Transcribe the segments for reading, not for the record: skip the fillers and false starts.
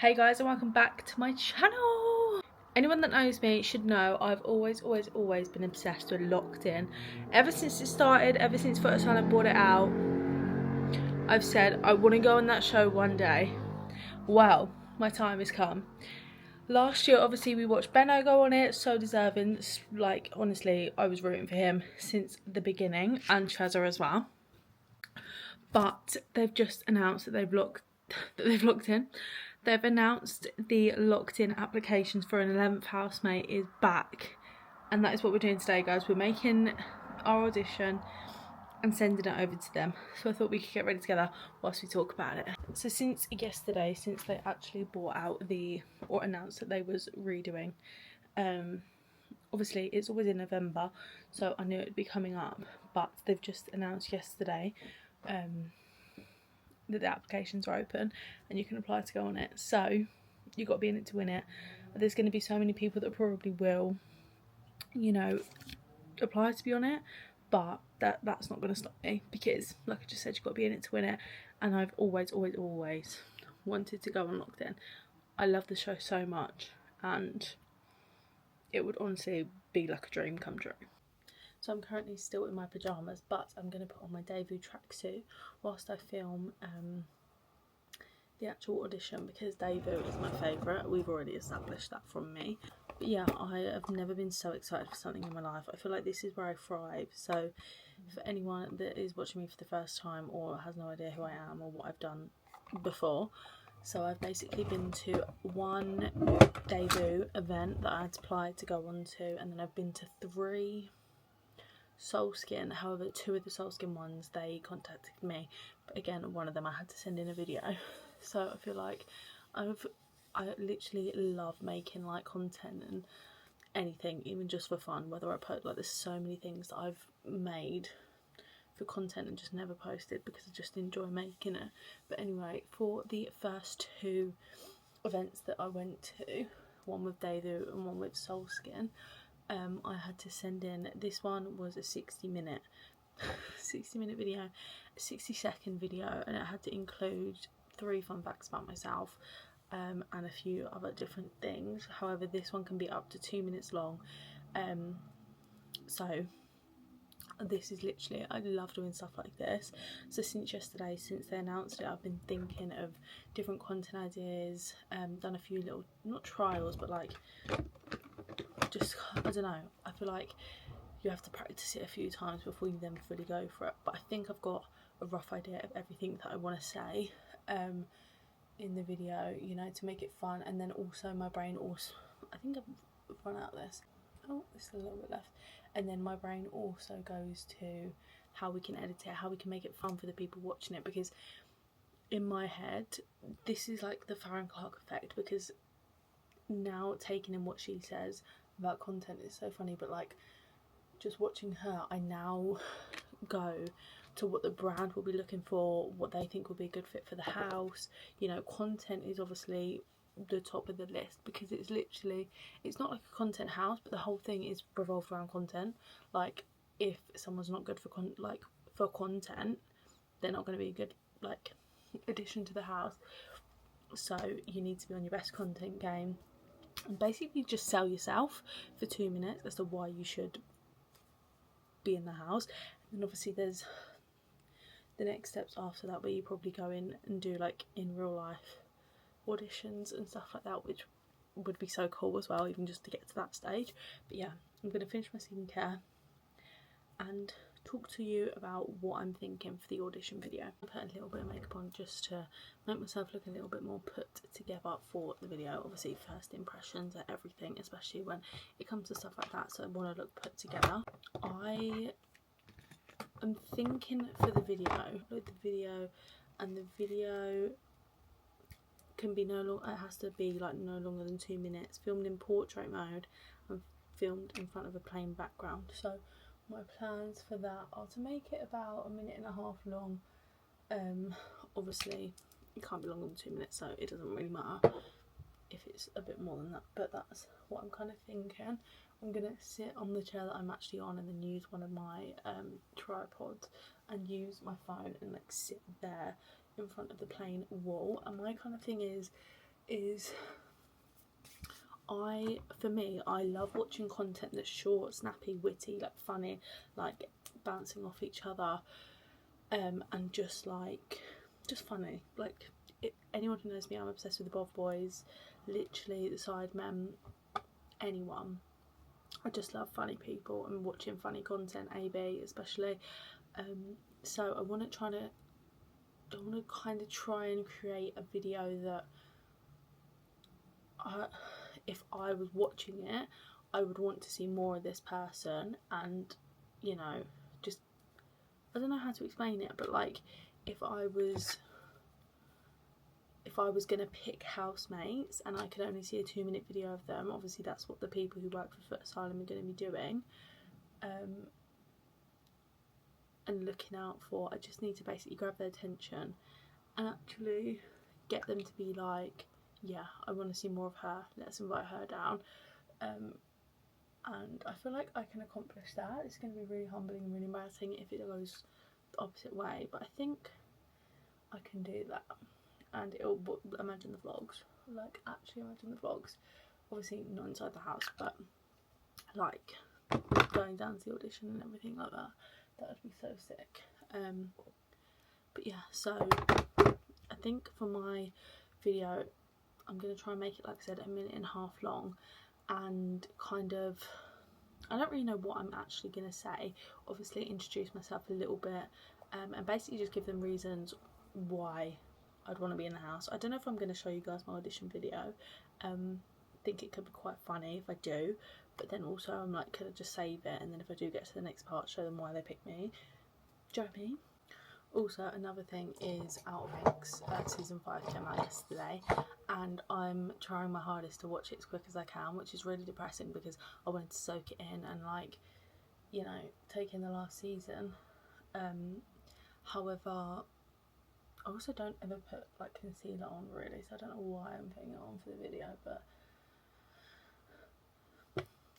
Hey guys, and welcome back to my channel. Anyone that knows me should know I've always been obsessed with Locked In. Ever since it started, ever since Photo Silent brought it out, I've said I want to go on that show one day. Well, my time has come. Last year, obviously, we watched Benno go on it, so deserving. Like, honestly, I was rooting for him since the beginning, and Trezor as well. But they've just announced that they've locked in. They've announced the Locked In applications for an 11th housemate is back, and that is what we're doing today, guys. We're making our audition and sending it over to them. So I thought we could get ready together whilst we talk about it. So since yesterday, since they actually brought out or announced that they was redoing, obviously it's always in November, so I knew it'd be coming up, but they've just announced yesterday that the applications are open and you can apply to go on it. So you've got to be in it to win it. There's going to be so many people that probably will, apply to be on it, but that's not going to stop me, because like I just said, you've got to be in it to win it. And I've always wanted to go on Locked In. I love the show so much, and it would honestly be like a dream come true. So I'm currently still in my pyjamas, but I'm going to put on my debut tracksuit whilst I film the actual audition, because Davu is my favourite. We've already established that from me. But yeah, I have never been so excited for something in my life. I feel like this is where I thrive. So for anyone that is watching me for the first time or has no idea who I am or what I've done before, so I've basically been to one Davu event that I had applied to go on to, and then I've been to 3 Soulskin. However, 2 of the Soulskin ones, they contacted me, but again, one of them I had to send in a video. So I feel like I literally love making like content and anything, even just for fun, whether I post, like, there's so many things that I've made for content and just never posted because I just enjoy making it. But anyway, for the first 2 events that I went to, one with Davu and one with Soulskin, I had to send in, this one was a 60-minute video, a 60-second video, and it had to include 3 fun facts about myself, and a few other different things. However, this one can be up to 2 minutes long, so this is literally, I love doing stuff like this. So since yesterday, since they announced it, I've been thinking of different content ideas, done a few little, not trials, but like, just, I don't know, I feel like you have to practice it a few times before you then fully go for it. But I think I've got a rough idea of everything that I want to say in the video, to make it fun. And then also my brain also, I think I've run out of this. Oh, there's a little bit left. And then my brain also goes to how we can edit it, how we can make it fun for the people watching it, because in my head, this is like the Farron Clark effect, because now taking in what she says about content is so funny, but like, just watching her, I now go to what the brand will be looking for, what they think will be a good fit for the house. Content is obviously the top of the list, because it's literally, it's not like a content house, but the whole thing is revolved around content. Like, if someone's not good for content, they're not going to be a good addition to the house. So you need to be on your best content game and basically just sell yourself for 2 minutes as to why you should be in the house. And obviously there's the next steps after that, where you probably go in and do like in real life auditions and stuff like that, which would be so cool as well, even just to get to that stage. But yeah, I'm going to finish my skincare and talk to you about what I'm thinking for the audition video. I put a little bit of makeup on just to make myself look a little bit more put together for the video. Obviously first impressions are everything, especially when it comes to stuff like that, so I want to look put together. I'm thinking for the video, upload the video, and the video can be it has to be like no longer than 2 minutes, filmed in portrait mode and filmed in front of a plain background. So my plans for that are to make it about 1.5 minutes long. Obviously it can't be longer than 2 minutes, so it doesn't really matter if it's a bit more than that, but that's what I'm kind of thinking. I'm going to sit on the chair that I'm actually on, and then use one of my tripods and use my phone and like sit there in front of the plain wall. And my kind of thing is, is for me, I love watching content that's short, snappy, witty, like funny, like bouncing off each other, and just funny. Like, anyone who knows me, I'm obsessed with the Bov Boys, literally the Sidemen, anyone. I just love funny people and watching funny content, AB especially. So I want to kind of try and create a video that if I was watching it, I would want to see more of this person, and you know, just, I don't know how to explain it, but like if I was gonna pick housemates and I could only see a 2-minute video of them, obviously that's what the people who work for Foot Asylum are going to be doing, and looking out for. I just need to basically grab their attention and actually get them to be like, yeah, I want to see more of her, let's invite her down. And I feel like I can accomplish that. It's going to be really humbling and really embarrassing if it goes the opposite way, but I think I can do that. And it'll, imagine the vlogs, like actually imagine the vlogs, obviously not inside the house, but like going down to the audition and everything like that. That would be so sick. But yeah, so I think for my video I'm going to try and make it, like I said, 1.5 minutes long, and kind of, I don't really know what I'm actually going to say. Obviously introduce myself a little bit, and basically just give them reasons why I'd want to be in the house. I don't know if I'm going to show you guys my audition video. I think it could be quite funny if I do, but then also I'm like, could I just save it, and then if I do get to the next part, show them why they picked me. Do you know what I mean? Also, another thing is Outer Banks season 5 came out yesterday, and I'm trying my hardest to watch it as quick as I can, which is really depressing because I wanted to soak it in and, like, you know, take in the last season. However, I also don't ever put like concealer on really, so I don't know why I'm putting it on for the video, but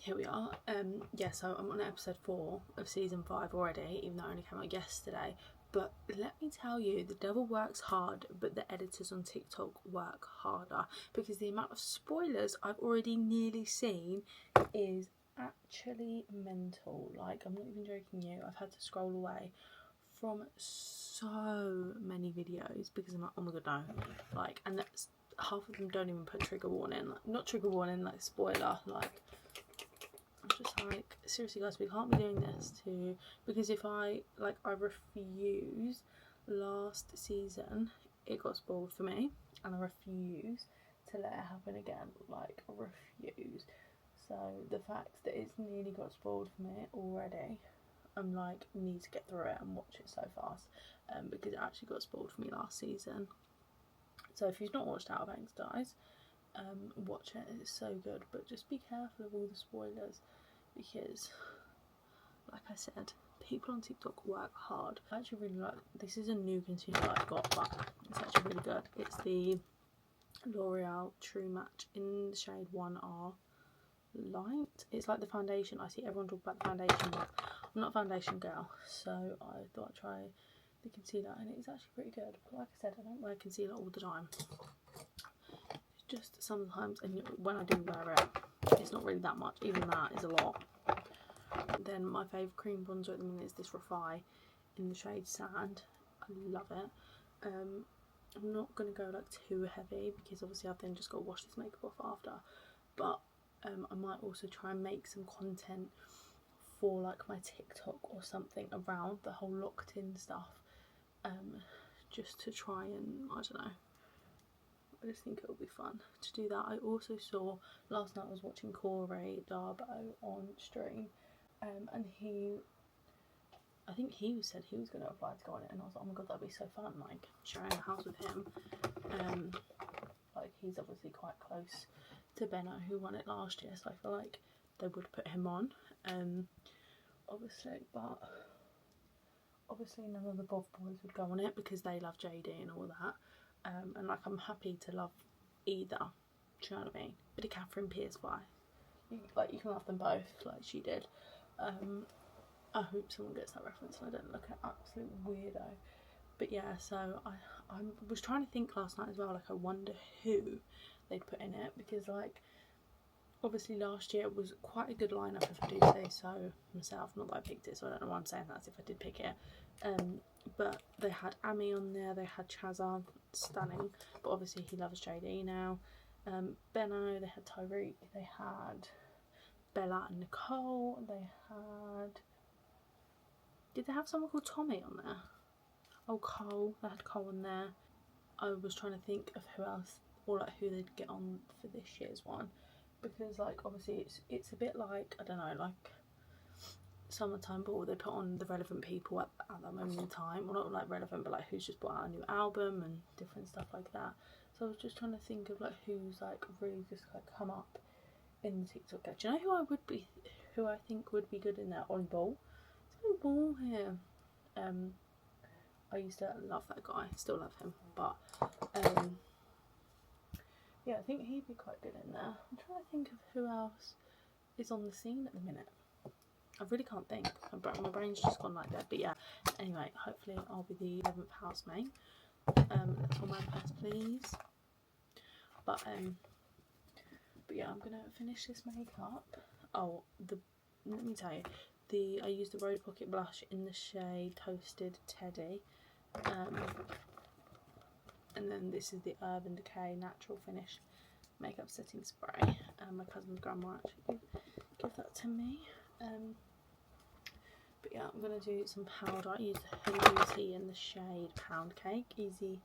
here we are. Yeah, so I'm on episode 4 of season 5 already, even though it only came out yesterday. But let me tell you, the devil works hard, but the editors on TikTok work harder, because the amount of spoilers I've already nearly seen is actually mental. Like, I'm not even joking you, I've had to scroll away from so many videos because I'm like, oh my god, no. Like, and that's, half of them don't even put trigger warning, like, not trigger warning, like spoiler. Like, I'm just like, seriously guys, we can't be doing this to, because if I refuse. Last season it got spoiled for me and I refuse to let it happen again. Like, I refuse. So the fact that it's nearly got spoiled for me already, I'm like, need to get through it and watch it so fast, because it actually got spoiled for me last season. So if you've not watched Outer Banks, guys, watch it, it's so good, but just be careful of all the spoilers, because like I said, people on TikTok work hard. I actually really like, this is a new concealer I've got, but it's actually really good. It's the L'Oreal True Match in the shade 1R Light. It's like the foundation. I see everyone talk about the foundation, but I'm not a foundation girl, so I thought I'd try the concealer, and it is actually pretty good. But like I said, I don't wear concealer all the time. It's just sometimes, and when I do wear it, it's not really that much. Even that is a lot. Then my favourite cream bronzer at the minute is this Refy in the shade Sand. I love it. I'm not going to go like too heavy because obviously I've then just got to wash this makeup off after, but I might also try and make some content for like my TikTok or something around the whole locked in stuff, just to try and, I don't know, I just think it'll be fun to do that. I also saw, last night I was watching Corey Darbo on stream, and I think he said he was going to apply to go on it, and I was like, oh my god, that'd be so fun, like sharing a house with him. Like, he's obviously quite close to Benno, who won it last year, so I feel like they would put him on, obviously, but obviously none of the Bov Boys would go on it because they love JD and all that, and like, I'm happy to love either, do you know what I mean? Bit of Catherine Pierce why, like, you can love them both like she did. I hope someone gets that reference and I don't look an absolute weirdo. But yeah, so I was trying to think last night as well, like, I wonder who they'd put in it, because like obviously last year was quite a good lineup, if I do say so myself. Not that I picked it, so I don't know why I'm saying that as if I did pick it. But they had Amy on there, they had Chazza, stunning, but obviously he loves JD now. Benno, they had Tyreek, they had Bella and Nicole, they had... Did they have someone called Tommy on there? Oh, Cole, they had Cole on there. I was trying to think of who else, or like who they'd get on for this year's one, because like obviously it's a bit like, I don't know, like summertime ball, they put on the relevant people at that moment in time. Well, not like relevant, but like who's just brought out a new album and different stuff like that. So I was just trying to think of like who's like really just like come up in the TikTok game. Do you know who I think would be good in there? On Ball. It's on Ball here. I used to love that guy, still love him, but yeah, I think he'd be quite good in there. I'm trying to think of who else is on the scene at the minute. I really can't think. My brain's just gone like that. But yeah, anyway, hopefully I'll be the 11th housemate. That's all my request, please. But yeah, I'm gonna finish this makeup. Oh, let me tell you, I used the Rose Pocket blush in the shade Toasted Teddy. And then this is the Urban Decay Natural Finish Makeup Setting Spray. My cousin's grandma actually gave that to me. But yeah, I'm going to do some powder. I use the Huda Beauty in the shade Pound Cake. Easy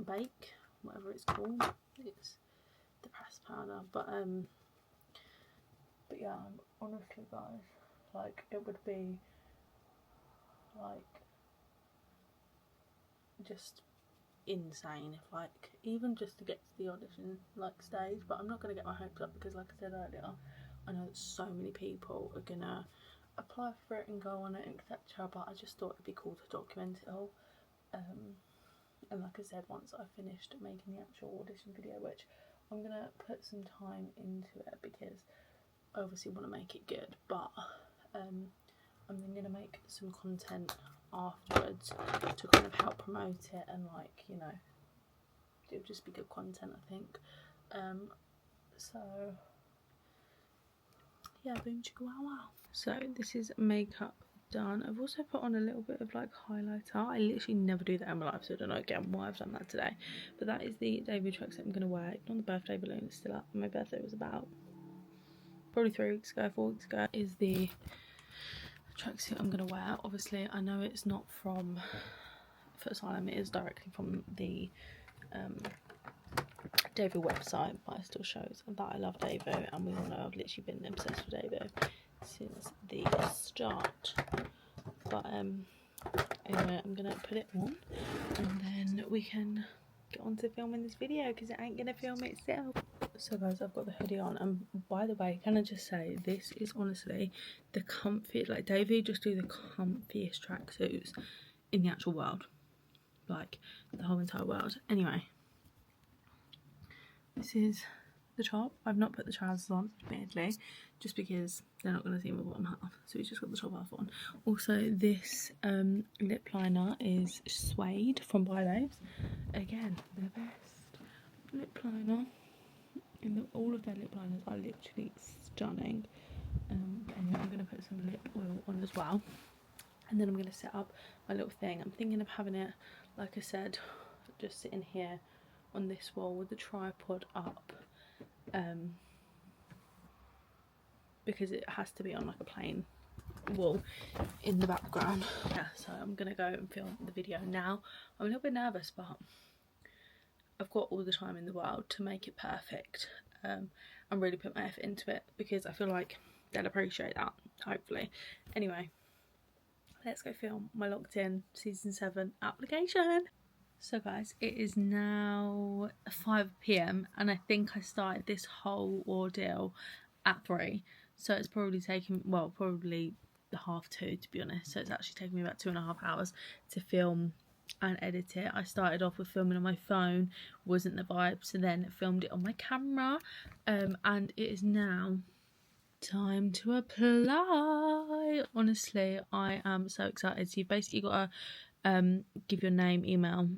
Bake, whatever it's called. It's the pressed powder. But yeah, honestly guys, like it would be like just insane if like even just to get to the audition like stage. But I'm not going to get my hopes up, because like I said earlier, I know that so many people are gonna apply for it and go on it, etc. But I just thought it'd be cool to document it all. And like I said, once I finished making the actual audition video, which I'm gonna put some time into it because I obviously want to make it good, but I'm then gonna make some content afterwards to kind of help promote it, and like, you know, it'll just be good content, I think. So yeah, boom chicka wow wow. So this is makeup done. I've also put on a little bit of like highlighter. I literally never do that in my life, so I don't know again why I've done that today. But that is the debut tracksuit I'm going to wear. On the birthday balloon, it's still up. My birthday was about probably 3 weeks ago, 4 weeks ago. Is the tracksuit I'm going to wear. Obviously I know it's not from Foot Asylum, it is directly from the Devo website, but it still shows that I love Devo, and we all know I've literally been obsessed with Devo since the start. But anyway, I'm gonna put it on and then we can get on to filming this video, because it ain't gonna film itself. So guys, I've got the hoodie on, and by the way, can I just say, this is honestly the comfiest, like Devo just do the comfiest tracksuits in the actual world, like the whole entire world. Anyway, this is the top. I've not put the trousers on, admittedly, just because they're not going to see my bottom half, so we've just got the top half on. Also, this lip liner is Suede from By Babes. Again, the best lip liner. All of their lip liners are literally stunning. And I'm going to put some lip oil on as well. And then I'm going to set up my little thing. I'm thinking of having it, like I said, just sitting here on this wall with the tripod up, because it has to be on like a plain wall in the background. Yeah, so I'm gonna go and film the video now. I'm a little bit nervous, but I've got all the time in the world to make it perfect, and really put my effort into it, because I feel like they'll appreciate that, hopefully. Anyway, let's go film my Locked In season 7 application. So guys, it is now 5 PM and I think I started this whole ordeal at 3. So it's probably taken, well, probably 1:30 to be honest. So it's actually taken me about 2.5 hours to film and edit it. I started off with filming on my phone, wasn't the vibe, so then filmed it on my camera. And it is now time to apply. Honestly, I am so excited. So you've basically got to give your name, email,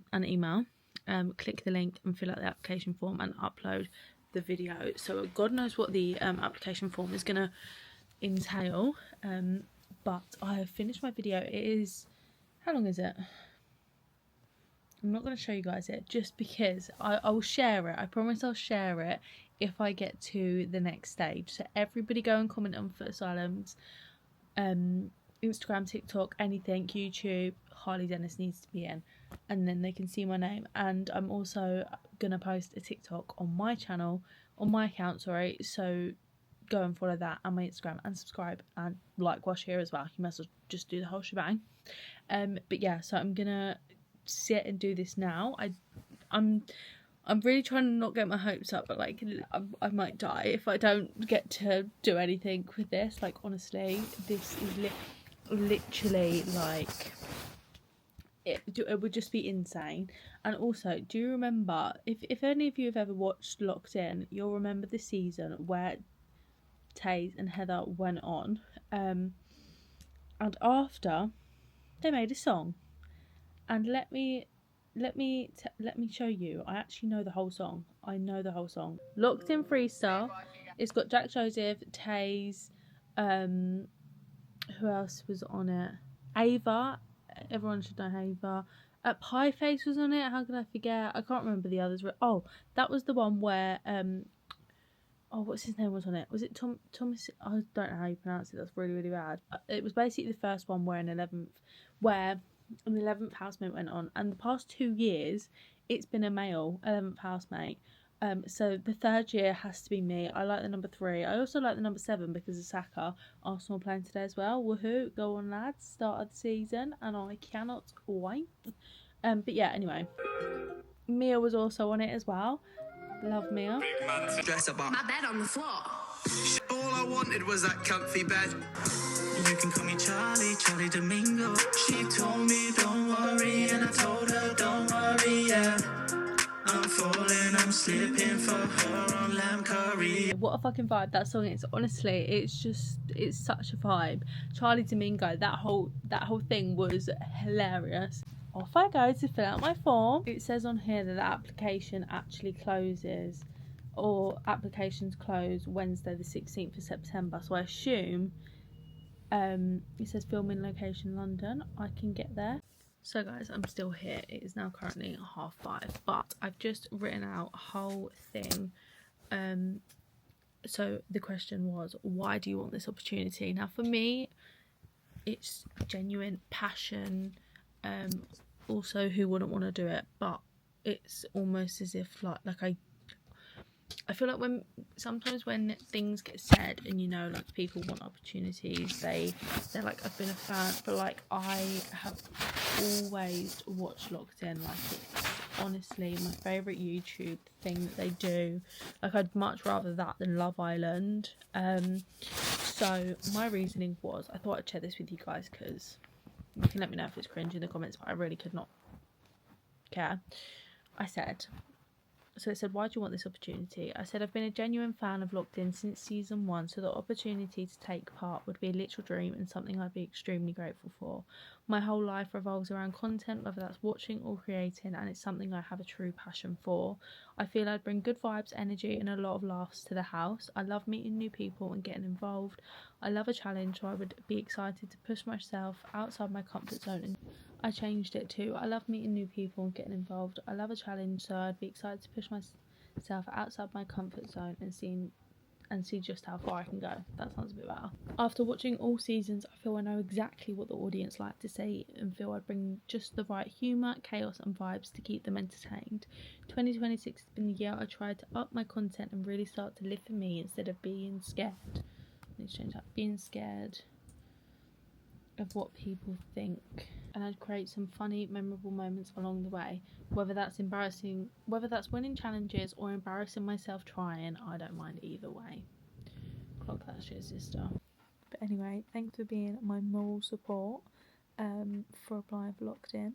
click the link and fill out the application form and upload the video. So God knows what the application form is going to entail, but I have finished my video. It is, how long is it? I'm not going to show you guys it just because I will share it. I promise I'll share it if I get to the next stage. So everybody go and comment on Foot Asylum's Instagram, TikTok, anything, YouTube. Harley Dennis needs to be in, and then they can see my name. And I'm also gonna post a TikTok on my channel, on my account, sorry. So go and follow that, and my Instagram, and subscribe and like whilst you're here as well. You must just do the whole shebang. But yeah, so I'm gonna sit and do this now. I'm really trying to not get my hopes up, but like I might die if I don't get to do anything with this. Like honestly, this is literally like it would just be insane. And also, do you remember, if any of you have ever watched Locked In, you'll remember the season where Taze and Heather went on, and after they made a song, and let me show you. I actually know the whole song. I know the whole song. Locked In Freestyle. It's got Jack Joseph, Taze, who else was on it? Ava. Everyone should know Ava. Pie Face was on it. How could I forget? I can't remember the others. Oh, that was the one where oh, what's his name was on it? Was it Thomas? I don't know how you pronounce it. That's really, really bad. It was basically the first one where an 11th housemate went on, and the past 2 years it's been a male 11th housemate. So the third year has to be me. I like the number 3. I also like the number 7 because of Saka. Arsenal playing today as well. Woohoo! Go on, lads! Start of the season, and I cannot wait. But yeah, anyway, Mia was also on it as well. Love Mia. Dress up my bed on the floor. All I wanted was that comfy bed. You can call me Charlie Domingo. She told me don't worry, and I told her don't worry, yeah. I'm falling, I'm slipping for her on lamb curry. What a fucking vibe that song is. Honestly, it's such a vibe. Charlie Domingo, that whole thing was hilarious. Off I go to fill out my form. It says on here that the application actually closes, or applications close Wednesday the 16th of September. So I assume it says filming location London. I can get there. So guys, I'm still here. It is now currently 5:30, but I've just written out a whole thing. So the question was, why do you want this opportunity? Now for me, it's genuine passion. Also, who wouldn't want to do it? But it's almost as if like I feel like sometimes when things get said and like people want opportunities, they're like, I've been a fan, but like I have always watched Locked In. Like it's honestly my favourite YouTube thing that they do. Like I'd much rather that than Love Island. So my reasoning was, I thought I'd share this with you guys because you can let me know if it's cringe in the comments, but I really could not care. So it said, why do you want this opportunity? I said, I've been a genuine fan of Locked In since season 1, so the opportunity to take part would be a literal dream and something I'd be extremely grateful for. My whole life revolves around content, whether that's watching or creating, and it's something I have a true passion for. I feel I'd bring good vibes, energy, and a lot of laughs to the house. I love meeting new people and getting involved. I love a challenge, so I would be excited to push myself outside my comfort zone. And I changed it to, I love meeting new people and getting involved. I love a challenge, so I'd be excited to push myself outside my comfort zone and see just how far I can go. That sounds a bit better. After watching all seasons, I feel I know exactly what the audience like to see and feel I bring just the right humour, chaos and vibes to keep them entertained. 2026 has been the year I tried to up my content and really start to live for me instead of being scared. Let's change that. Being scared of what people think. And I'd create some funny, memorable moments along the way. Whether that's winning challenges or embarrassing myself trying, I don't mind either way. Clock that shit, sister. But anyway, thanks for being my moral support for applying for Locked In.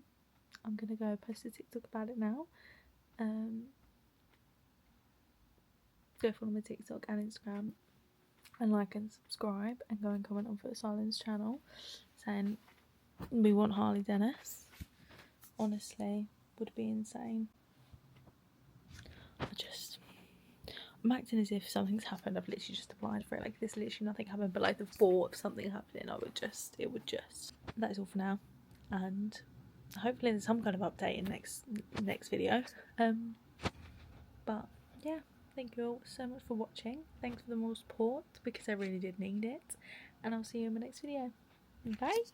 I'm gonna go post a TikTok about it now. Go follow my TikTok and Instagram, and like and subscribe, and go and comment on Foot Asylum's channel saying we want Harley Dennis. Honestly, would be insane. I'm acting as if something's happened. I've literally just applied for it. Like, there's literally nothing happened, but like the thought of something happening, it would just. That is all for now, and hopefully there's some kind of update in next video. But yeah, thank you all so much for watching. Thanks for the more support, because I really did need it, and I'll see you in my next video. Bye.